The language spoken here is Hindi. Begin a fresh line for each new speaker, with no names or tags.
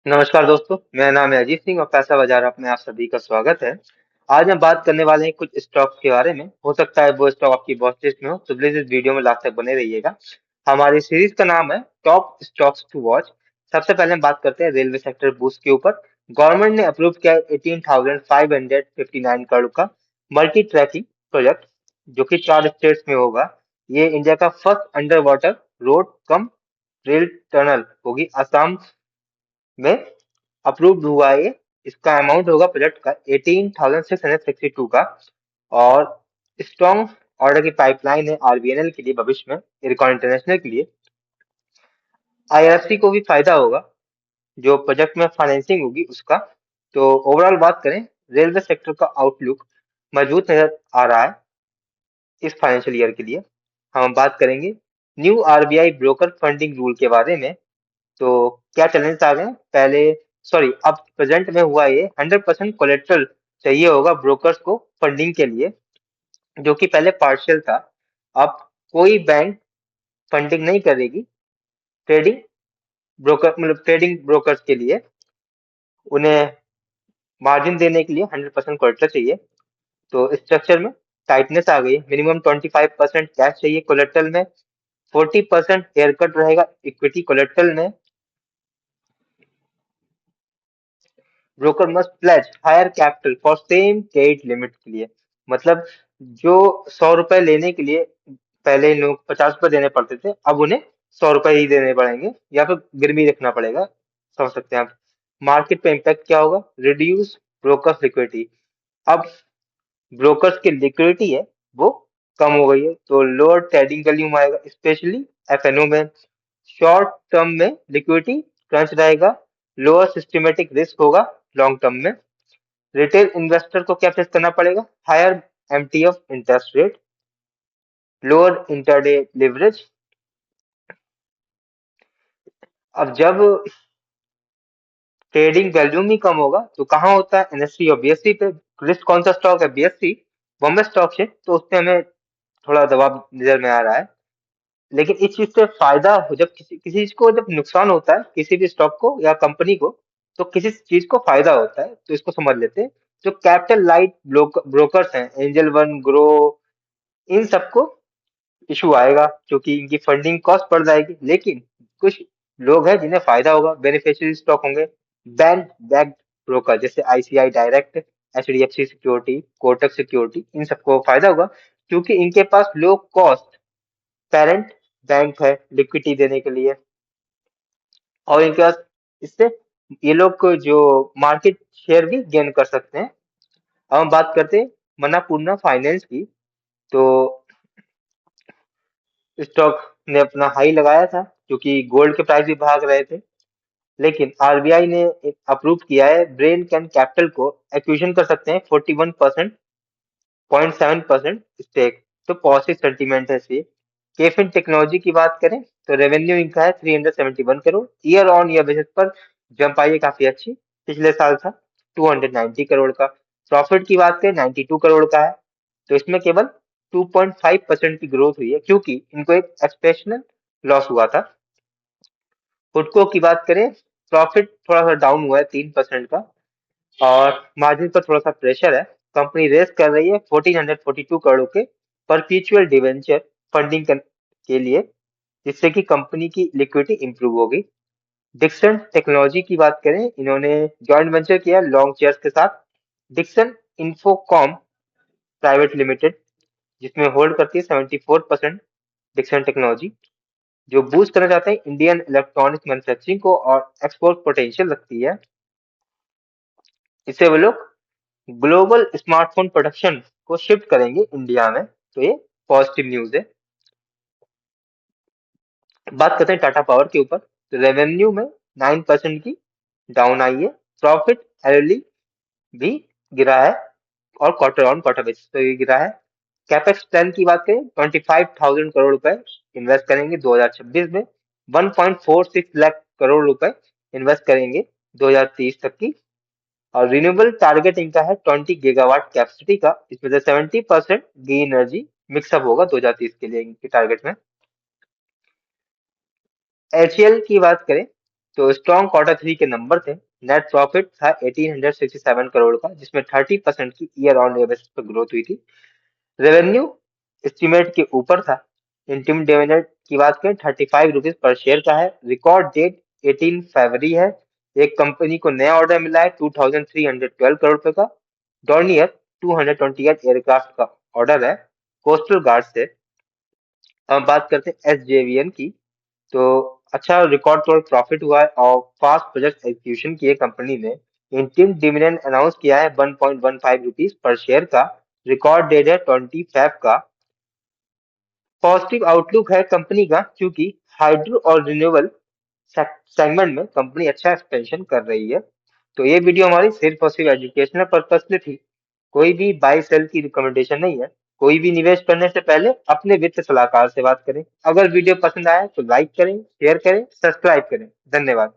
नमस्कार दोस्तों, मेरा नाम है अजीत सिंह और पैसा बाजार में आप सभी का स्वागत है। आज हम बात करने वाले हैं कुछ स्टॉक्स के बारे में। हो सकता है वो स्टॉक आपकी वॉच लिस्ट में हो, तो प्लीज इस वीडियो में लास्ट तक बने रहिएगा। हमारी सीरीज का नाम है टॉप स्टॉक्स टू वॉच। सबसे पहले हम बात करते हैं रेलवे सेक्टर बूस्ट के ऊपर। गवर्नमेंट ने अप्रूव किया 18,559 करोड़ का मल्टी ट्रैकिंग प्रोजेक्ट, जो कि 4 स्टेट्स में होगा। ये इंडिया का first under water road cum rail tunnel होगी। असम में अप्रूव्ड हुआ है ये। इसका अमाउंट होगा प्रोजेक्ट का 18,662 का। और स्ट्रॉन्ग ऑर्डर की पाइपलाइन है आरबीएनएल के लिए भविष्य में, इरकॉन इंटरनेशनल के लिए। आईआरएफसी को भी फायदा होगा जो प्रोजेक्ट में फाइनेंसिंग होगी उसका। तो ओवरऑल बात करें, रेलवे सेक्टर का आउटलुक मजबूत नजर आ रहा है इस फाइनेंशियल ईयर के लिए। हम बात करेंगे new RBI broker funding rule के बारे में। तो क्या चैलेंज आ गए हैं? पहले, सॉरी, अब प्रेजेंट में हुआ ये 100% कोलेट्रल चाहिए होगा ब्रोकर्स को फंडिंग के लिए, जो कि पहले पार्शियल था। अब कोई बैंक फंडिंग नहीं करेगी ट्रेडिंग ब्रोकर, मतलब ट्रेडिंग ब्रोकर्स के लिए। उन्हें मार्जिन देने के लिए 100% कोलेट्रल चाहिए। तो स्ट्रक्चर में टाइटनेस आ गई है। मिनिमम 25% कैश चाहिए कोलेट्रल में, 40% हेयर कट रहेगा इक्विटी कोलेट्रल में। Broker must pledge higher capital for same credit limit के लिए। मतलब जो 100 रुपए लेने के लिए पहले इन लोग 50 रुपए देने पड़ते थे, अब उन्हें 100 रुपए ही देने पड़ेंगे या फिर गिरवी रखना पड़ेगा। समझ सकते हैं आप। मार्केट पे इम्पैक्ट क्या होगा? Reduce broker liquidity. अब ब्रोकर्स की लिक्विडिटी है वो कम हो गई है, तो लोअर ट्रेडिंग वॉल्यूम आएगा, स्पेशली एफएनओ में। शॉर्ट टर्म में लिक्विडिटी क्रंच रहेगा, लोअर सिस्टमेटिक रिस्क होगा लॉन्ग टर्म में। रिटेल इन्वेस्टर को क्या फेस करना पड़ेगा? Higher MTF interest rate, lower intraday leverage. अब जब ट्रेडिंग वॉल्यूम ही कम होगा तो कहाँ होता है? एनएससी और बीएससी पे। लिस्ट कौन सा स्टॉक है? बीएससी, बॉम्बे स्टॉक है, तो उसपे हमें थोड़ा दबाव नजर में आ रहा है। लेकिन इस चीज से फायदा हो, जब किसी किसी चीज को जब नुकसान होता है किसी भी स्टॉक को या कंपनी को, तो किसी चीज को फायदा होता है, तो इसको समझ लेते हैं। जो कैपिटल लाइट ब्रोकर्स हैं, एंजल वन, ग्रो, इन सबको इशू आएगा क्योंकि इनकी फंडिंग कॉस्ट बढ़ जाएगी। लेकिन कुछ लोग हैं जिन्हें फायदा होगा, बेनिफिशियरी स्टॉक होंगे। बैंक बैक्ड ब्रोकर जैसे ICICI direct, HDFC security, Kotak security, इन सबको फायदा होगा क्योंकि इनके पास लो कॉस्ट पेरेंट बैंक है लिक्विडिटी देने के लिए। और इनके पास इससे ये लोग को जो मार्केट शेयर भी गेन कर सकते हैं। अब हम बात करते हैं मन्नापूर्णा फाइनेंस की। तो स्टॉक ने अपना हाई लगाया था क्योंकि गोल्ड के प्राइस भी भाग रहे थे। लेकिन आरबीआई ने अप्रूव किया है ब्रेन कैन कैपिटल को एक्विजिशन कर सकते हैं 41%, 0.7% स्टेक। तो पॉजिटिव सेंटीमेंट है इसलिए। केफिन टेक्नोलॉजी की बात करें तो रेवेन्यू इनका है 371 crore. Year on year basis पर जंप आई है काफी अच्छी। पिछले साल था 290 करोड़ का। प्रॉफिट की बात करें 92 करोड़ का है। तो इसमें केवल 2.5% की ग्रोथ हुई है क्योंकि इनको एक एक्सपेशनल लॉस हुआ था। हुडको की बात करें, प्रॉफिट थोड़ा सा डाउन हुआ है 3% का। और मार्जिन पर थोड़ा सा प्रेशर है। कंपनी रेस कर रही है 1442 करोड़ के परपीचुअल डिवेंचर फंडिंग के लिए, जिससे कि कंपनी की लिक्विडिटी इंप्रूव होगी। डिक्सन टेक्नोलॉजी की बात करें, इन्होंने जॉइंट वेंचर किया लॉन्ग चेयर्स के साथ, डिक्सन इंफोकॉम प्राइवेट लिमिटेड, जिसमें होल्ड करती है 74% डिक्सन टेक्नोलॉजी, जो बूस्ट करना चाहते हैं इंडियन इलेक्ट्रॉनिक्स मैन्युफैक्चरिंग को और एक्सपोर्ट पोटेंशियल रखती है। इससे वो लोग ग्लोबल स्मार्टफोन प्रोडक्शन को शिफ्ट करेंगे इंडिया में। तो ये पॉजिटिव न्यूज है। बात करते हैं टाटा पावर के ऊपर। तो रेवेन्यू में 9% की डाउन आई है। प्रॉफिट एलएलई भी गिरा है और क्वार्टर ऑन क्वार्टर बेसिस पे भी गिरा है। कैपेक्स प्लान की बात करें 25,000 करोड़ रुपए इन्वेस्ट करेंगे 2026 में। 1.46 लाख करोड़ रुपए इन्वेस्ट करेंगे 2030 तक की। और रिन्यूएबल टारगेट इनका है 20 गीगावाट कैपेसिटी का। इसमें से 70% ग्रीन एनर्जी मिक्सअप होगा 2030 के लिए इनके टारगेट में। एचएल की बात करें तो स्ट्रॉन्ग क्वार्टर थ्री के नंबर थे। नेट प्रॉफिट था 1867 करोड़ का, जिसमें 30% की ईयर ऑन ईयर बेसिस पर ग्रोथ हुई थी। रेवेन्यू एस्टिमेट के ऊपर था। इंटीम डिविडेंड की बात करें 35 रुपीज पर शेयर का है। रिकॉर्ड डेट 18 फरवरी है। एक कंपनी को नया ऑर्डर मिला है 2312 करोड़ रुपए का। डॉर्नियर 228 एयरक्राफ्ट का ऑर्डर है कोस्टल गार्ड से। अब बात करते हैं एसजेवीएन की। तो अच्छा रिकॉर्ड तोड़ प्रॉफिट हुआ है और फास्ट प्रोजेक्ट एग्जीक्यूशन की कंपनी ने। इंटीम डिविडेंड अनाउंस किया है 1.15 रुपीज पर शेयर का। रिकॉर्ड डेट है 20 फेब का। पॉजिटिव आउटलुक है कंपनी का, क्योंकि हाइड्रो और रिन्यूएबल सेगमेंट में कंपनी अच्छा एक्सपेंशन कर रही है। तो ये वीडियो हमारी सिर्फ और सिर्फ एजुकेशनल पर्पज से थी। कोई भी बाय सेल की रिकमेंडेशन नहीं है। कोई भी निवेश करने से पहले अपने वित्त सलाहकार से बात करें। अगर वीडियो पसंद आया तो लाइक करें, शेयर करें, सब्सक्राइब करें। धन्यवाद।